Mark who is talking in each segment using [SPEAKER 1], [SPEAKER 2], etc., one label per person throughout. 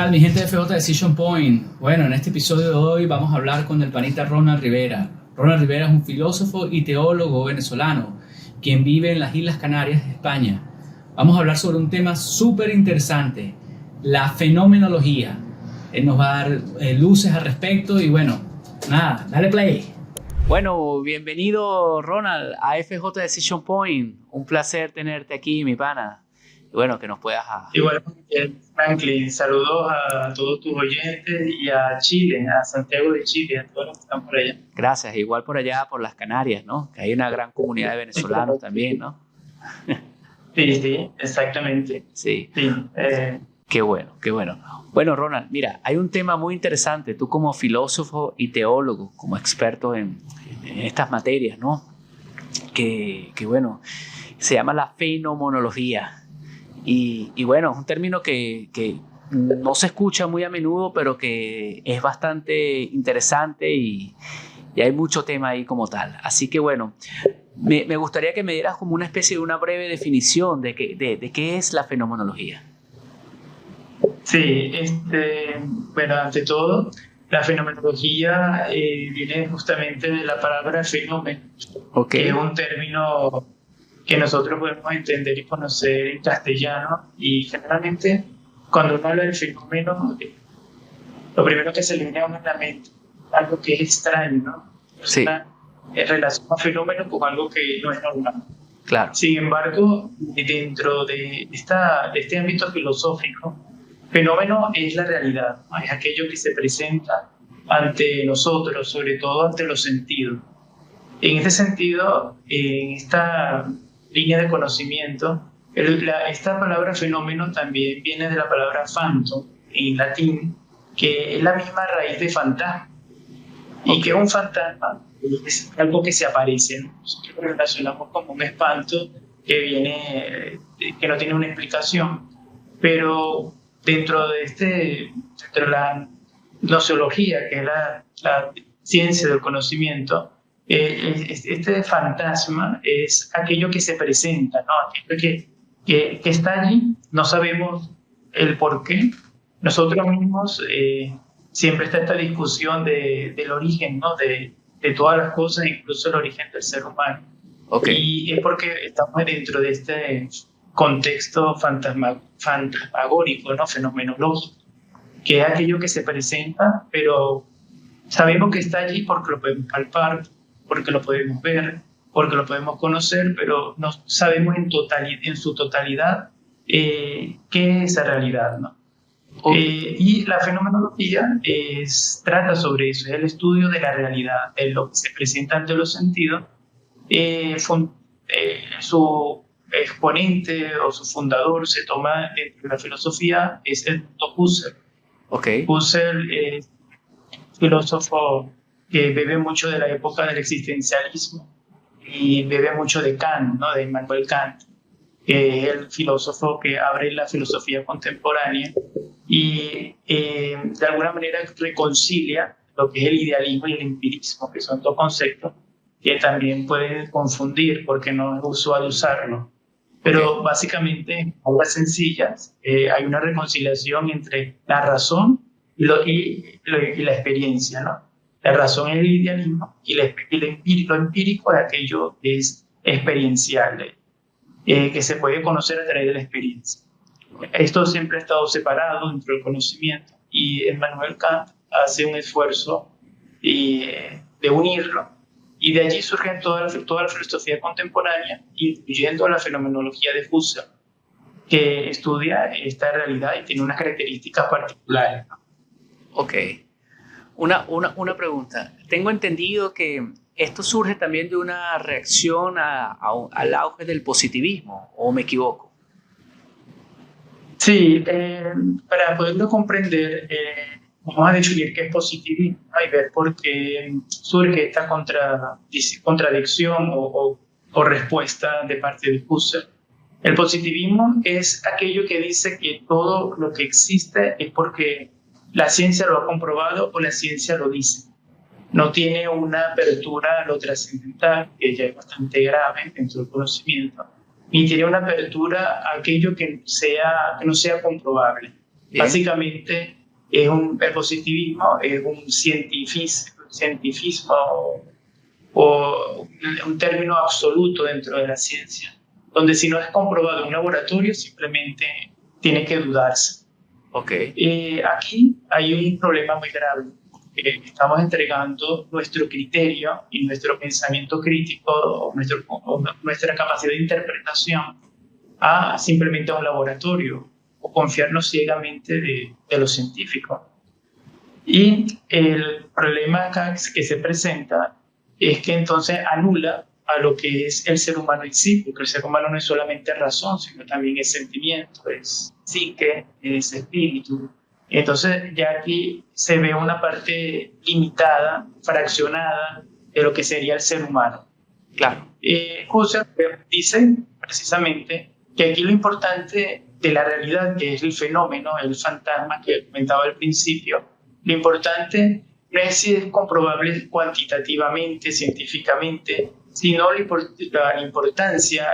[SPEAKER 1] tal, mi gente de FJ Decision Point? Bueno, en este episodio de hoy vamos a hablar con el panita Ronald Rivera. Ronald Rivera es un filósofo y teólogo venezolano, quien vive en las Islas Canarias, España. Vamos a hablar sobre un tema súper interesante, la fenomenología. Él nos va a dar luces al respecto y bueno, nada, dale play. Bueno, bienvenido Ronald a FJ Decision Point. Un placer tenerte aquí, mi pana. Y bueno, que nos puedas...
[SPEAKER 2] Igualmente, Franklin, saludos a todos tus oyentes y a Chile, a Santiago de Chile, a todos los que están por allá.
[SPEAKER 1] Gracias, igual por allá, por las Canarias, ¿no? Que hay una gran comunidad de venezolanos también, ¿no?
[SPEAKER 2] Sí, sí, exactamente.
[SPEAKER 1] Sí,
[SPEAKER 2] Sí,
[SPEAKER 1] qué bueno, qué bueno. Bueno, Ronald, mira, hay un tema muy interesante. Tú como filósofo y teólogo, como experto en estas materias, ¿no? Que bueno, se llama la fenomenología. Y bueno, es un término que no se escucha muy a menudo, pero que es bastante interesante y hay mucho tema ahí como tal. Así que bueno, me gustaría que me dieras como una especie de una breve definición de qué es la fenomenología.
[SPEAKER 2] sí, bueno, ante todo, la fenomenología viene justamente de la palabra fenómeno,
[SPEAKER 1] Ok,
[SPEAKER 2] que es un término que nosotros podemos entender y conocer en castellano, y generalmente cuando uno habla del fenómeno, lo primero que se le viene a uno en la mente, algo que es extraño, ¿no? Es
[SPEAKER 1] sí,
[SPEAKER 2] una relación a fenómeno con algo que no es normal.
[SPEAKER 1] claro.
[SPEAKER 2] Sin embargo, dentro de este ámbito filosófico, fenómeno es la realidad, ¿no? Es aquello que se presenta ante nosotros, sobre todo ante los sentidos. En este sentido, en esta línea de conocimiento, esta palabra fenómeno también viene de la palabra phantom en latín, que es la misma raíz de fantasma. Y
[SPEAKER 1] Ok,
[SPEAKER 2] que un fantasma es algo que se aparece, ¿no? Nosotros lo relacionamos como un espanto que viene, que no tiene una explicación. Pero dentro de la gnoseología, que es la ciencia del conocimiento, este fantasma es aquello que se presenta, ¿no? Aquello que está allí, no sabemos el por qué. Nosotros mismos, siempre está esta discusión del origen, ¿no? De todas las cosas, incluso el origen del ser humano.
[SPEAKER 1] ok,
[SPEAKER 2] Y es porque estamos dentro de este contexto fantasmagórico, ¿no? Fenomenológico, que es aquello que se presenta, pero sabemos que está allí porque lo podemos palpar, porque lo podemos ver, porque lo podemos conocer, pero no sabemos en su totalidad qué es esa realidad, ¿no?
[SPEAKER 1] ok,
[SPEAKER 2] Y la fenomenología trata sobre eso, es el estudio de la realidad, de lo que se presenta ante los sentidos. Su exponente o su fundador se toma dentro de la filosofía es Edmund Husserl.
[SPEAKER 1] ok,
[SPEAKER 2] Husserl es filósofo que bebe mucho de la época del existencialismo y bebe mucho de Kant, ¿no? De Immanuel Kant, que es el filósofo que abre la filosofía contemporánea y de alguna manera reconcilia lo que es el idealismo y el empirismo, que son dos conceptos que también pueden confundir porque no es usual usarlo.
[SPEAKER 1] ok,
[SPEAKER 2] Pero básicamente, en palabras sencillas, hay una reconciliación entre la razón y la experiencia, ¿no? La razón es el idealismo y lo empírico es aquello que es experiencial, que se puede conocer a través de la experiencia. Esto siempre ha estado separado dentro del conocimiento y Emmanuel Kant hace un esfuerzo de unirlo y de allí surge toda la filosofía contemporánea, incluyendo la fenomenología de Husserl, que estudia esta realidad y tiene unas características particulares, ¿no?
[SPEAKER 1] ok. Una pregunta. Tengo entendido que esto surge también de una reacción al auge del positivismo, ¿o me equivoco?
[SPEAKER 2] Sí, para poderlo comprender, vamos a definir qué es positivismo, ¿no? Y ver por qué surge esta contradicción o respuesta de parte de Husserl. El positivismo es aquello que dice que todo lo que existe es porque la ciencia lo ha comprobado o la ciencia lo dice. No tiene una apertura a lo trascendental, que ya es bastante grave dentro del conocimiento, ni tiene una apertura a aquello que no sea comprobable.
[SPEAKER 1] Bien.
[SPEAKER 2] Básicamente, el positivismo es un cientifismo o un término absoluto dentro de la ciencia, donde si no es comprobado en un laboratorio, simplemente tiene que dudarse.
[SPEAKER 1] Ok.
[SPEAKER 2] Aquí hay un problema muy grave. Estamos entregando nuestro criterio y nuestro pensamiento crítico o nuestra capacidad de interpretación a simplemente a un laboratorio o confiarnos ciegamente de los científicos. Y el problema acá que se presenta es que entonces anula a lo que es el ser humano en sí, porque el ser humano no es solamente razón, sino también es sentimiento, es psique, es espíritu. Entonces ya aquí se ve una parte limitada, fraccionada de lo que sería el ser humano.
[SPEAKER 1] Claro.
[SPEAKER 2] Husserl dice precisamente que aquí lo importante de la realidad, que es el fenómeno, el fantasma que comentaba al principio, lo importante no es si es comprobable cuantitativamente, científicamente, sino la importancia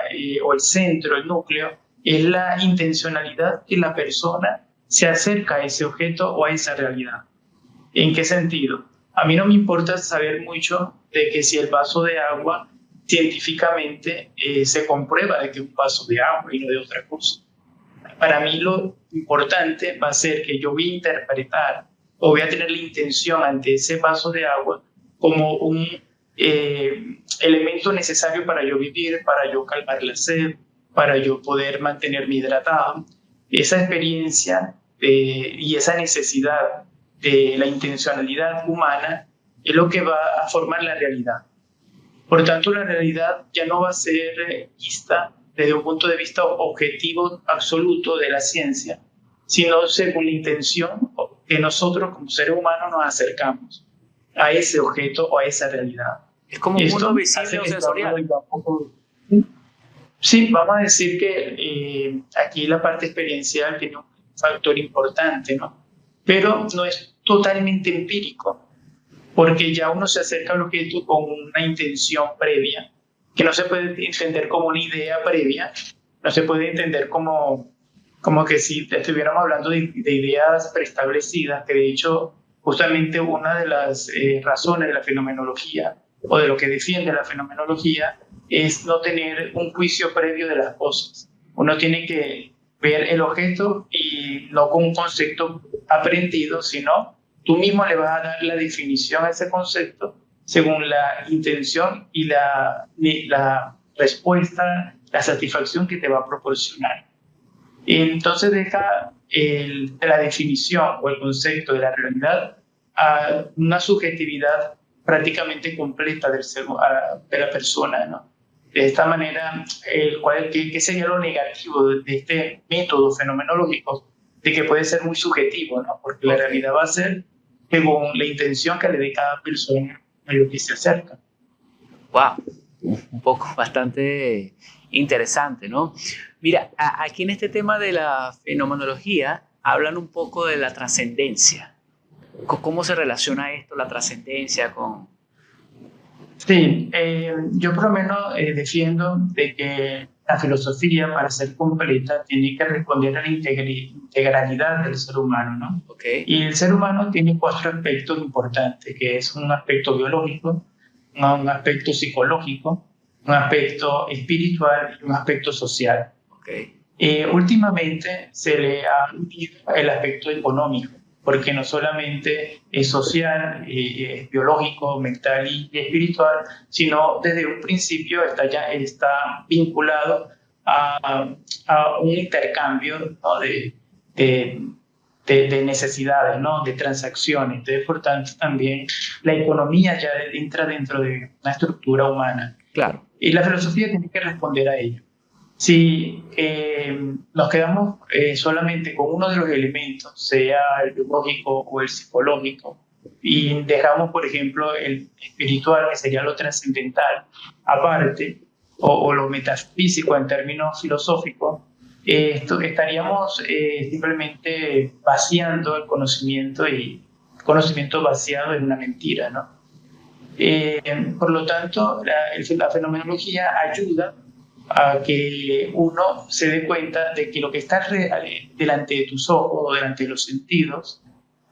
[SPEAKER 2] o el centro, el núcleo, es la intencionalidad que la persona se acerca a ese objeto o a esa realidad. ¿En qué sentido? A mí no me importa saber mucho de que si el vaso de agua científicamente se comprueba de que es un vaso de agua y no de otra cosa. Para mí lo importante va a ser que yo voy a interpretar o voy a tener la intención ante ese vaso de agua como un elemento necesario para yo vivir, para yo calmar la sed, para yo poder mantenerme hidratado. Esa experiencia y esa necesidad de la intencionalidad humana es lo que va a formar la realidad. Por tanto, la realidad ya no va a ser vista desde un punto de vista objetivo absoluto de la ciencia, sino según la intención que nosotros como seres humanos nos acercamos a ese objeto o a esa realidad.
[SPEAKER 1] Es como un mundo visible o sensorial.
[SPEAKER 2] Sí, vamos a decir que aquí la parte experiencial tiene un factor importante, ¿no? Pero no es totalmente empírico, porque ya uno se acerca al objeto con una intención previa, que no se puede entender como una idea previa, no se puede entender como que si estuviéramos hablando de ideas preestablecidas, que de hecho justamente una de las razones de la fenomenología o de lo que defiende la fenomenología es no tener un juicio previo de las cosas. Uno tiene que ver el objeto y no con un concepto aprendido, sino tú mismo le vas a dar la definición a ese concepto según la intención y la respuesta, la satisfacción que te va a proporcionar. Entonces deja la definición o el concepto de la realidad a una subjetividad prácticamente completa de la persona, ¿no? De esta manera, ¿qué sería lo negativo de este método fenomenológico? De que puede ser muy subjetivo, ¿no? Porque la realidad va a ser según la intención que le dé cada persona a lo que se acerca.
[SPEAKER 1] Wow, un poco bastante interesante, ¿no? Mira, aquí en este tema de la fenomenología hablan un poco de la trascendencia. ¿Cómo se relaciona esto, la trascendencia, con...?
[SPEAKER 2] Sí, yo por lo menos defiendo de que la filosofía, para ser completa, tiene que responder a la integralidad del ser humano, ¿no?
[SPEAKER 1] Okay.
[SPEAKER 2] Y el ser humano tiene 4 aspectos importantes, que es un aspecto biológico, un aspecto psicológico, un aspecto espiritual y un aspecto social.
[SPEAKER 1] Okay.
[SPEAKER 2] Últimamente se le ha unido el aspecto económico, porque no solamente es social, es biológico, mental y espiritual, sino desde un principio está vinculado a un intercambio, ¿no? de necesidades, ¿no? De transacciones. Entonces, por tanto, también la economía ya entra dentro de una estructura humana.
[SPEAKER 1] Claro.
[SPEAKER 2] Y la filosofía tiene que responder a ello. Si nos quedamos solamente con uno de los elementos, sea el biológico o el psicológico, y dejamos, por ejemplo, el espiritual, que sería lo trascendental, aparte, o lo metafísico en términos filosóficos, estaríamos simplemente vaciando el conocimiento y conocimiento vaciado en una mentira, ¿no? Por lo tanto, la fenomenología ayuda a que uno se dé cuenta de que lo que está delante de tus ojos o delante de los sentidos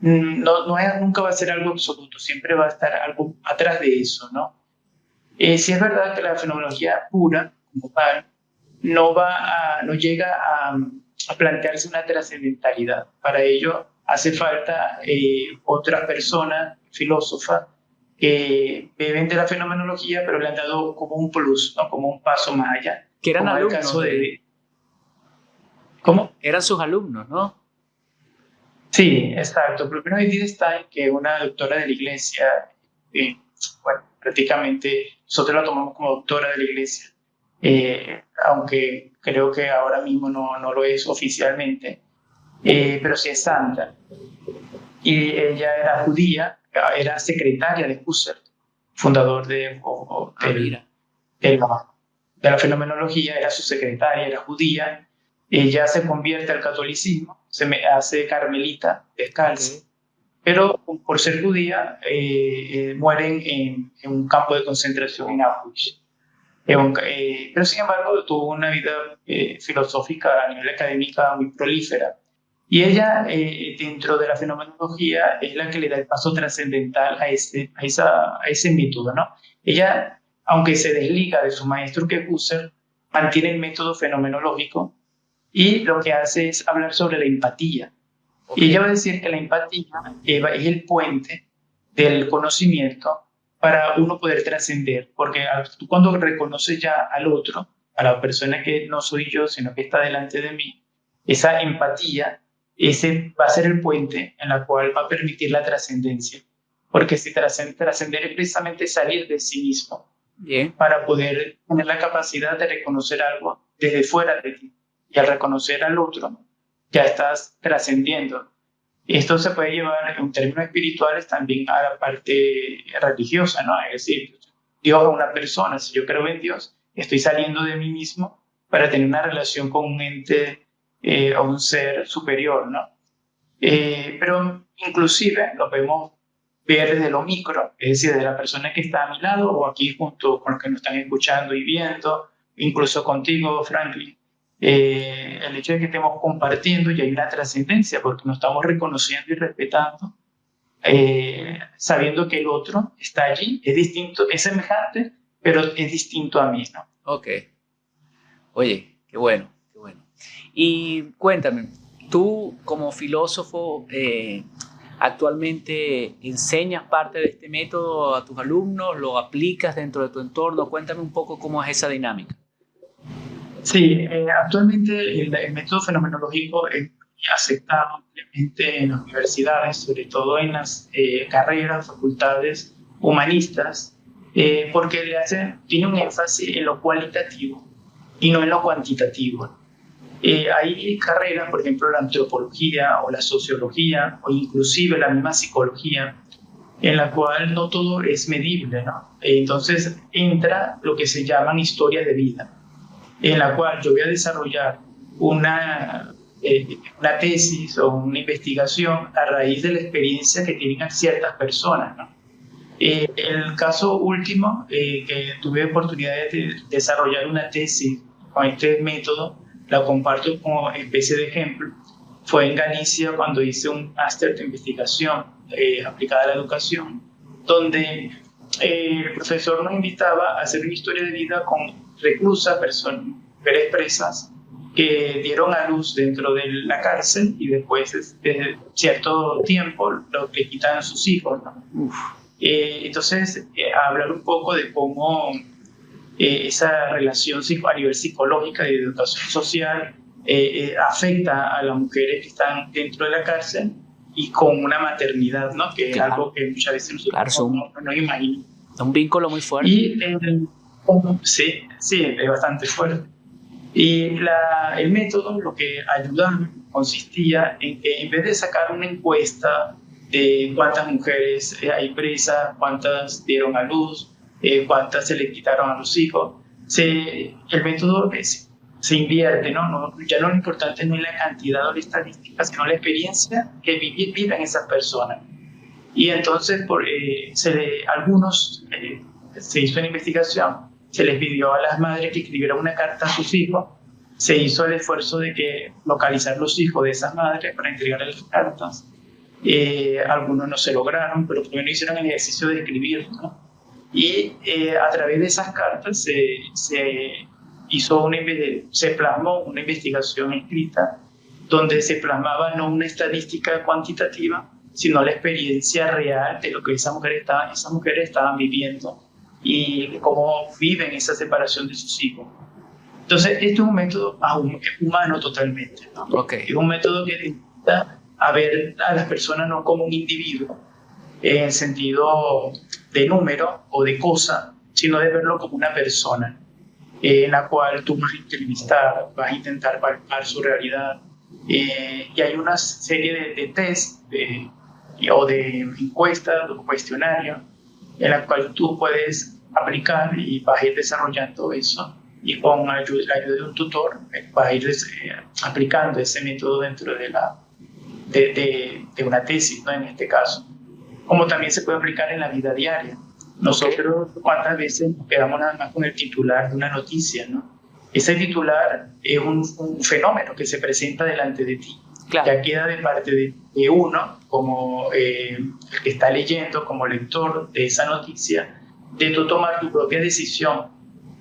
[SPEAKER 2] nunca va a ser algo absoluto, siempre va a estar algo atrás de eso, ¿no? Si es verdad que la fenomenología pura, como tal, no llega a plantearse una trascendentalidad. Para ello hace falta otra persona, filósofa, que beben de la fenomenología, pero le han dado como un plus, ¿no? Como un paso más allá.
[SPEAKER 1] Que eran
[SPEAKER 2] como
[SPEAKER 1] alumnos.
[SPEAKER 2] El caso de... ¿Cómo?
[SPEAKER 1] Eran sus alumnos, ¿no?
[SPEAKER 2] Sí, exacto. Primero Edith Stein, que es una doctora de la Iglesia, bueno, prácticamente nosotros la tomamos como doctora de la Iglesia, aunque creo que ahora mismo no lo es oficialmente, pero sí es santa. Y ella era judía, era secretaria de Husserl, fundador de la fenomenología, era su secretaria, era judía. Ella se convierte al catolicismo, se hace carmelita descalza, pero por ser judía mueren en un campo de concentración en Auschwitz. Pero sin embargo tuvo una vida filosófica a nivel académica muy prolífera. Y ella, dentro de la fenomenología, es la que le da el paso trascendental a ese método, ¿no? Ella, aunque se desliga de su maestro que es Husserl, mantiene el método fenomenológico y lo que hace es hablar sobre la empatía. Y ella va a decir que la empatía es el puente del conocimiento para uno poder trascender, porque tú cuando reconoces ya al otro, a la persona que no soy yo, sino que está delante de mí, esa empatía, ese va a ser el puente en la cual va a permitir la trascendencia. Porque si trascender es precisamente salir de sí mismo, para poder tener la capacidad de reconocer algo desde fuera de ti. Y al reconocer al otro, ya estás trascendiendo. Esto se puede llevar en términos espirituales también a la parte religiosa, ¿no? Es decir, Dios es una persona. Si yo creo en Dios, estoy saliendo de mí mismo para tener una relación con un ente o un ser superior, ¿no? Pero inclusive lo podemos ver desde lo micro, es decir, de la persona que está a mi lado o aquí junto con los que nos están escuchando y viendo, incluso contigo, Franklin. El hecho de que estemos compartiendo y hay una trascendencia porque nos estamos reconociendo y respetando, sabiendo que el otro está allí, es distinto, es semejante, pero es distinto a mí, ¿no?
[SPEAKER 1] Ok. Oye, qué bueno, qué bueno. Y cuéntame, tú como filósofo actualmente enseñas parte de este método a tus alumnos, lo aplicas dentro de tu entorno, cuéntame un poco cómo es esa dinámica.
[SPEAKER 2] Sí, actualmente el método fenomenológico es aceptado ampliamente en las universidades, sobre todo en las carreras, facultades humanistas, porque tiene un énfasis en lo cualitativo y no en lo cuantitativo. Hay carreras, por ejemplo, la antropología o la sociología o inclusive la misma psicología, en la cual no todo es medible, ¿no? Entonces entra lo que se llaman historias de vida, en la cual yo voy a desarrollar una tesis o una investigación a raíz de la experiencia que tienen ciertas personas, ¿no? El caso último, que tuve oportunidad de desarrollar una tesis con este método, la comparto como especie de ejemplo, fue en Galicia cuando hice un máster de investigación aplicada a la educación, donde el profesor nos invitaba a hacer una historia de vida con reclusas, mujeres presas, que dieron a luz dentro de la cárcel y después de cierto tiempo le quitan a sus hijos, ¿no? Entonces, hablar un poco de cómo esa relación a nivel psicológica y de educación social afecta a las mujeres que están dentro de la cárcel y con una maternidad, ¿no? Que es algo que muchas veces nosotros no imaginamos.
[SPEAKER 1] Un vínculo muy fuerte.
[SPEAKER 2] Y sí, es bastante fuerte. Y el método lo que ayudaba consistía en que en vez de sacar una encuesta de cuántas mujeres hay presas, cuántas dieron a luz, cuántas se le quitaron a los hijos, el método se invierte, ¿no? Ya no lo importante no es la cantidad o la estadística, sino la experiencia que viven esas personas. Y entonces, algunos se hizo una investigación, se les pidió a las madres que escribieran una carta a sus hijos. Se hizo el esfuerzo de que localizar los hijos de esas madres para entregarles las cartas. Algunos no se lograron, pero primero hicieron el ejercicio de escribir, ¿no? Y a través de esas cartas se plasmó una investigación escrita donde se plasmaba no una estadística cuantitativa, sino la experiencia real de lo que esas mujeres estaban viviendo y cómo viven esa separación de sus hijos. Entonces, este es un método humano totalmente, ¿no?
[SPEAKER 1] Okay.
[SPEAKER 2] Es un método que intenta a ver a las personas no como un individuo, en el sentido de número o de cosa, sino de verlo como una persona, en la cual tú vas a entrevistar, vas a intentar palpar su realidad. Y hay una serie de test o de encuestas o cuestionarios en la cual tú puedes aplicar y vas a ir desarrollando eso, y con la ayuda de un tutor vas a ir aplicando ese método dentro de una tesis, ¿no? En este caso, como también se puede aplicar en la vida diaria. Nosotros, ¿cuántas veces nos quedamos nada más con el titular de una noticia, ¿no? Ese titular es un fenómeno que se presenta delante de ti. Claro. Ya queda de parte de uno, como el que está leyendo, como lector de esa noticia, de tú tomar tu propia decisión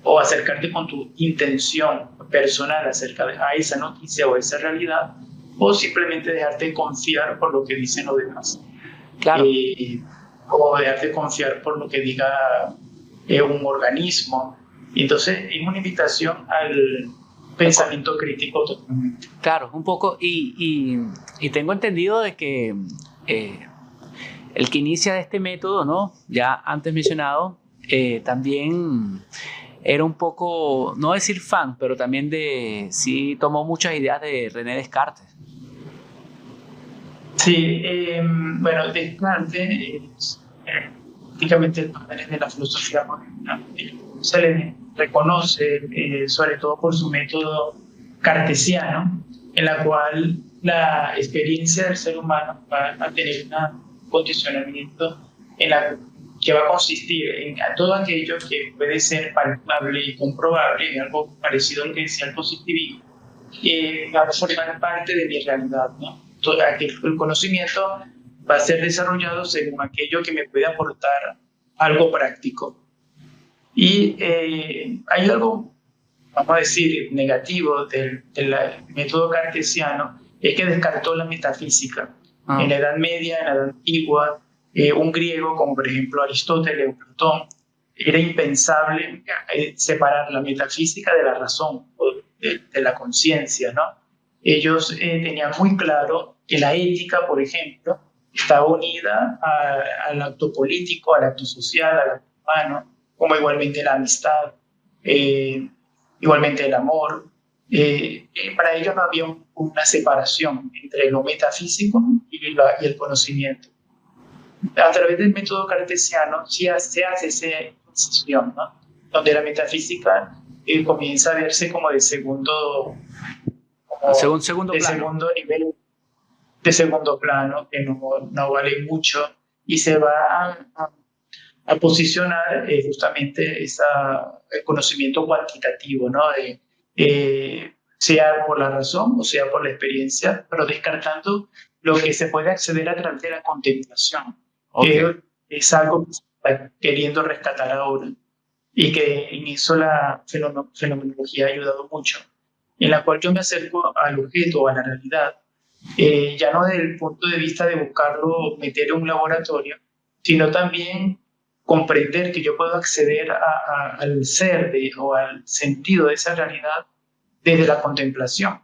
[SPEAKER 2] o acercarte con tu intención personal acerca a esa noticia o esa realidad, o simplemente dejarte confiar por lo que dicen los demás.
[SPEAKER 1] Claro.
[SPEAKER 2] O dejarte confiar por lo que diga un organismo. Y entonces es una invitación al pensamiento crítico totalmente.
[SPEAKER 1] Claro, un poco. Y tengo entendido de que el que inicia este método, ¿no? Ya antes mencionado, también era un poco, no decir fan, pero también sí tomó muchas ideas de René Descartes.
[SPEAKER 2] Sí, bueno, Descartes prácticamente el padre de la filosofía moderna. Se le reconoce sobre todo por su método cartesiano, en la cual la experiencia del ser humano va a tener un condicionamiento que va a consistir en todo aquello que puede ser palpable y comprobable, algo parecido a lo que decía el positivismo, va a formar parte de mi realidad, ¿no? El conocimiento va a ser desarrollado según aquello que me puede aportar algo práctico. Y hay algo, vamos a decir, negativo del método cartesiano, es que descartó la metafísica. En la Edad Media, en la Edad Antigua, un griego como por ejemplo Aristóteles o Platón, era impensable separar la metafísica de la razón o de la conciencia, ¿no? Ellos tenían muy claro que la ética, por ejemplo, estaba unida al acto político, al acto social, al acto humano, como igualmente la amistad, igualmente el amor. Para ellos no había una separación entre lo metafísico y el conocimiento. A través del método cartesiano se hace esa incisión, ¿no? Donde la metafísica comienza a verse como de segundo nivel, de segundo plano, que no vale mucho, y se va a posicionar justamente el conocimiento cuantitativo, ¿no? Sea por la razón o sea por la experiencia, pero descartando lo que se puede acceder a través de la contemplación, que es algo que se está queriendo rescatar ahora, y que en eso la fenomenología ha ayudado mucho, en la cual yo me acerco al objeto o a la realidad, ya no desde el punto de vista de buscarlo, meter en un laboratorio, sino también comprender que yo puedo acceder al ser o al sentido de esa realidad desde la contemplación.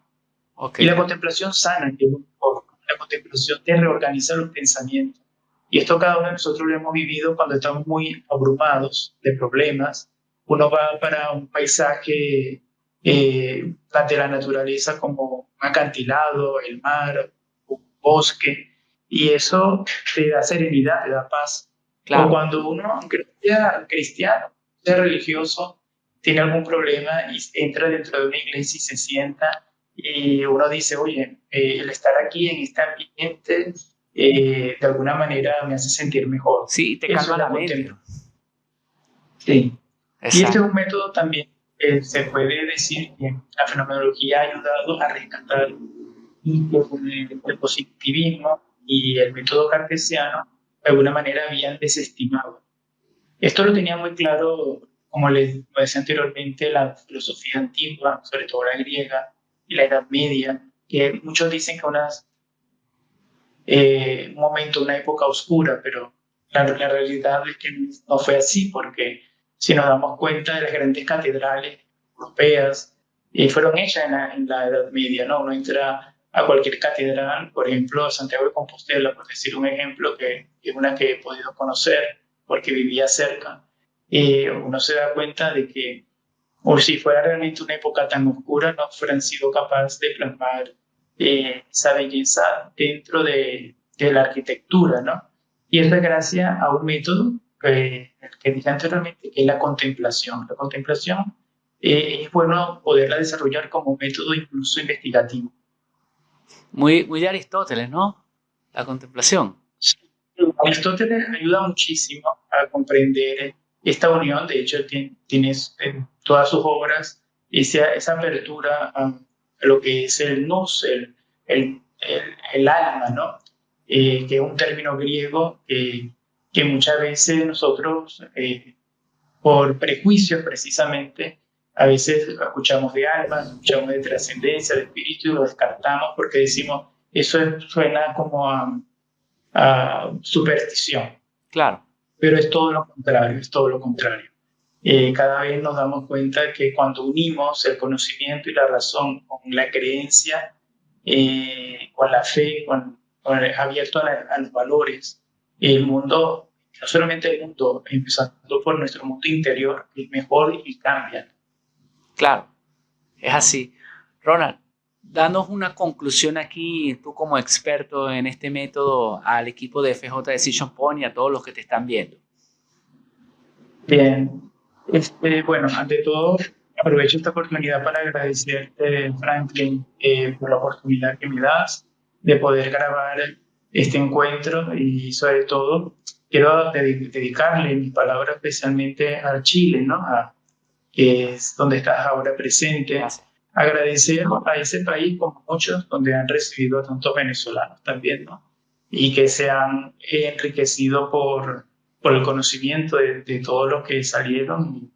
[SPEAKER 2] Y la contemplación sana, la contemplación te reorganiza los pensamientos. Y esto cada uno de nosotros lo hemos vivido cuando estamos muy abrumados de problemas. Uno va para un paisaje de la naturaleza como un acantilado, el mar, un bosque, y eso te da serenidad, te da paz. Claro. O cuando uno, aunque sea cristiano, sea religioso, tiene algún problema y entra dentro de una iglesia y se sienta, y uno dice, oye, el estar aquí en este ambiente de alguna manera me hace sentir mejor.
[SPEAKER 1] Sí, te calma la mente.
[SPEAKER 2] Sí. Y este es
[SPEAKER 1] Exacto.
[SPEAKER 2] un método también que se puede decir que la fenomenología ha ayudado a rescatar y que el positivismo y el método cartesiano de alguna manera habían desestimado. Esto lo tenía muy claro, como les decía anteriormente, la filosofía antigua, sobre todo la griega y la Edad Media, que muchos dicen que un momento, una época oscura, pero la realidad es que no fue así, porque si nos damos cuenta de las grandes catedrales europeas, fueron hechas en la Edad Media, ¿no? Uno entra a cualquier catedral, por ejemplo, Santiago de Compostela, por decir un ejemplo, que es una que he podido conocer porque vivía cerca, uno se da cuenta de que, o si fuera realmente una época tan oscura, no fueran sido capaces de plasmar esa belleza dentro de la arquitectura, ¿no? Y eso es gracias a un método que dije anteriormente, que es la contemplación. La contemplación es bueno poderla desarrollar como método incluso investigativo.
[SPEAKER 1] Muy, muy de Aristóteles, ¿no? La contemplación.
[SPEAKER 2] Aristóteles ayuda muchísimo a comprender esta unión, de hecho tiene en todas sus obras esa apertura a lo que es el nous, el alma, ¿no? Que es un término griego que muchas veces nosotros, por prejuicios precisamente, a veces escuchamos de alma, escuchamos de trascendencia, de espíritu y lo descartamos porque decimos, suena como a superstición,
[SPEAKER 1] Claro,
[SPEAKER 2] pero es todo lo contrario, es todo lo contrario. Cada vez nos damos cuenta que cuando unimos el conocimiento y la razón con la creencia, con la fe, abierto a los valores, el mundo, no solamente el mundo, empezando por nuestro mundo interior, es mejor y cambia.
[SPEAKER 1] claro. Es así. Ronald, danos una conclusión aquí, tú como experto en este método, al equipo de FJ Decision Point y a todos los que te están viendo.
[SPEAKER 2] Bien, bueno, ante todo, aprovecho esta oportunidad para agradecerte, Franklin, por la oportunidad que me das de poder grabar este encuentro y sobre todo quiero dedicarle mis palabras especialmente al Chile, ¿no? Que es donde estás ahora presente.
[SPEAKER 1] Gracias.
[SPEAKER 2] Agradecer a ese país, como muchos, donde han recibido a tantos venezolanos también, ¿no? Y que se han enriquecido por el conocimiento de todo lo que salieron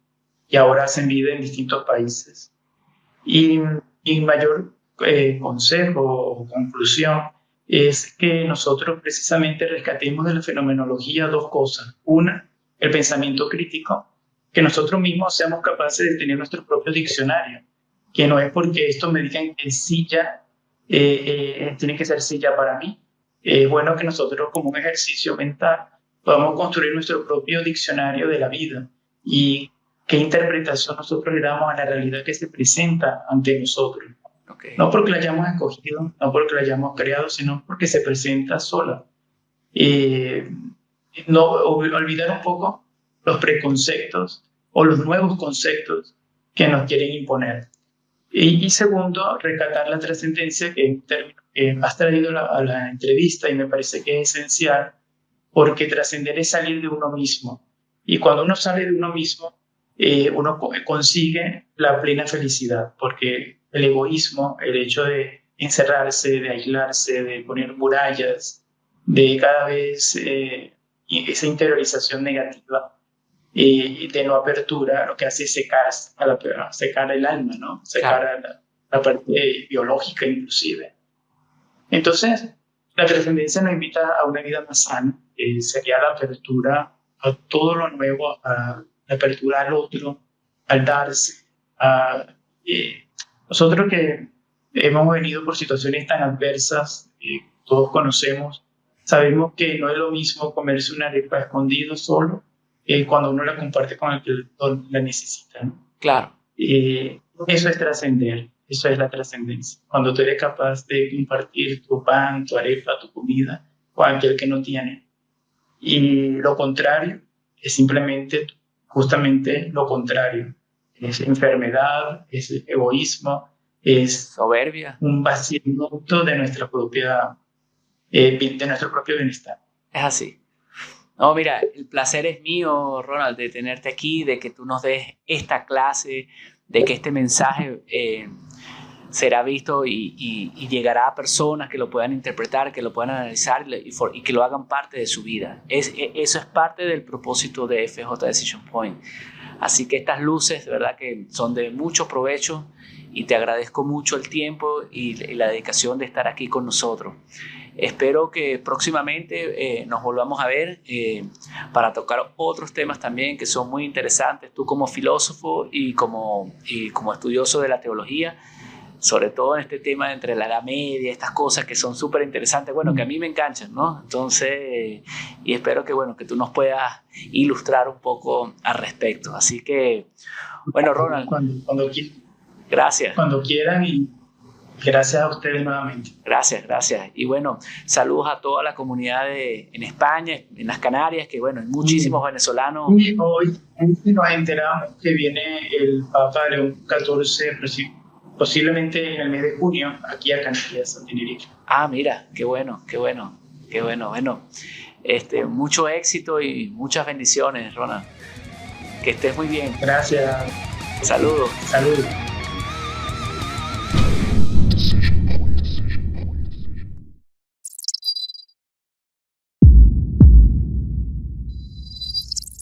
[SPEAKER 2] y ahora hacen vida en distintos países. Y mi mayor consejo o conclusión es que nosotros precisamente rescatemos de la fenomenología dos cosas. Una, el pensamiento crítico, que nosotros mismos seamos capaces de tener nuestro propio diccionario, que no es porque esto me digan que silla tiene que ser silla para mí. Es bueno que nosotros como un ejercicio mental podamos construir nuestro propio diccionario de la vida y qué interpretación nosotros le damos a la realidad que se presenta ante nosotros.
[SPEAKER 1] Okay.
[SPEAKER 2] No porque la hayamos escogido, no porque la hayamos creado, sino porque se presenta sola. Eh, no olvidar un poco los preconceptos o los nuevos conceptos que nos quieren imponer. Y segundo, rescatar la trascendencia, que es un término que has traído a la entrevista y me parece que es esencial, porque trascender es salir de uno mismo. Y cuando uno sale de uno mismo, uno consigue la plena felicidad, porque el egoísmo, el hecho de encerrarse, de aislarse, de poner murallas, de cada vez esa interiorización negativa, de no apertura, lo que hace es secar el alma, ¿no? Secar
[SPEAKER 1] Claro,
[SPEAKER 2] la parte biológica inclusive. Entonces, la trascendencia nos invita a una vida más sana, sería la apertura a todo lo nuevo, a la apertura al otro, al darse. A, eh, nosotros que hemos venido por situaciones tan adversas, todos conocemos, sabemos que no es lo mismo comerse una arepa escondido solo cuando uno la comparte con el que la necesita, ¿no?
[SPEAKER 1] claro.
[SPEAKER 2] Eso es trascender, eso es la trascendencia. Cuando tú eres capaz de compartir tu pan, tu arepa, tu comida con aquel que no tiene. Y lo contrario es simplemente, justamente lo contrario. Es enfermedad, es egoísmo, es
[SPEAKER 1] Soberbia.
[SPEAKER 2] un vaciamiento de nuestra propia, de nuestro propio bienestar.
[SPEAKER 1] Es así. No, mira, el placer es mío, Ronald, de tenerte aquí, de que tú nos des esta clase, de que este mensaje será visto y llegará a personas que lo puedan interpretar, que lo puedan analizar y que lo hagan parte de su vida. Eso es parte del propósito de FJ Decision Point. Así que estas luces, de verdad que son de mucho provecho y te agradezco mucho el tiempo y la dedicación de estar aquí con nosotros. Espero que próximamente nos volvamos a ver para tocar otros temas también que son muy interesantes, tú como filósofo y como estudioso de la teología, sobre todo en este tema entre la Edad Media, estas cosas que son súper interesantes, bueno, que a mí me enganchan, ¿no? Entonces, y espero que, bueno, que tú nos puedas ilustrar un poco al respecto. Así que, bueno, Ronald, gracias.
[SPEAKER 2] Cuando quieran y gracias a ustedes nuevamente.
[SPEAKER 1] Gracias. Y bueno, saludos a toda la comunidad en España, en las Canarias, que bueno, hay muchísimos venezolanos.
[SPEAKER 2] Y hoy nos enteramos que viene el Papa León XIV, posiblemente en el mes de junio, aquí a Canarias, a Tenerife.
[SPEAKER 1] Ah, mira, qué bueno. Bueno, mucho éxito y muchas bendiciones, Ronald. Que estés muy bien.
[SPEAKER 2] Gracias.
[SPEAKER 1] Saludos.
[SPEAKER 2] Saludos.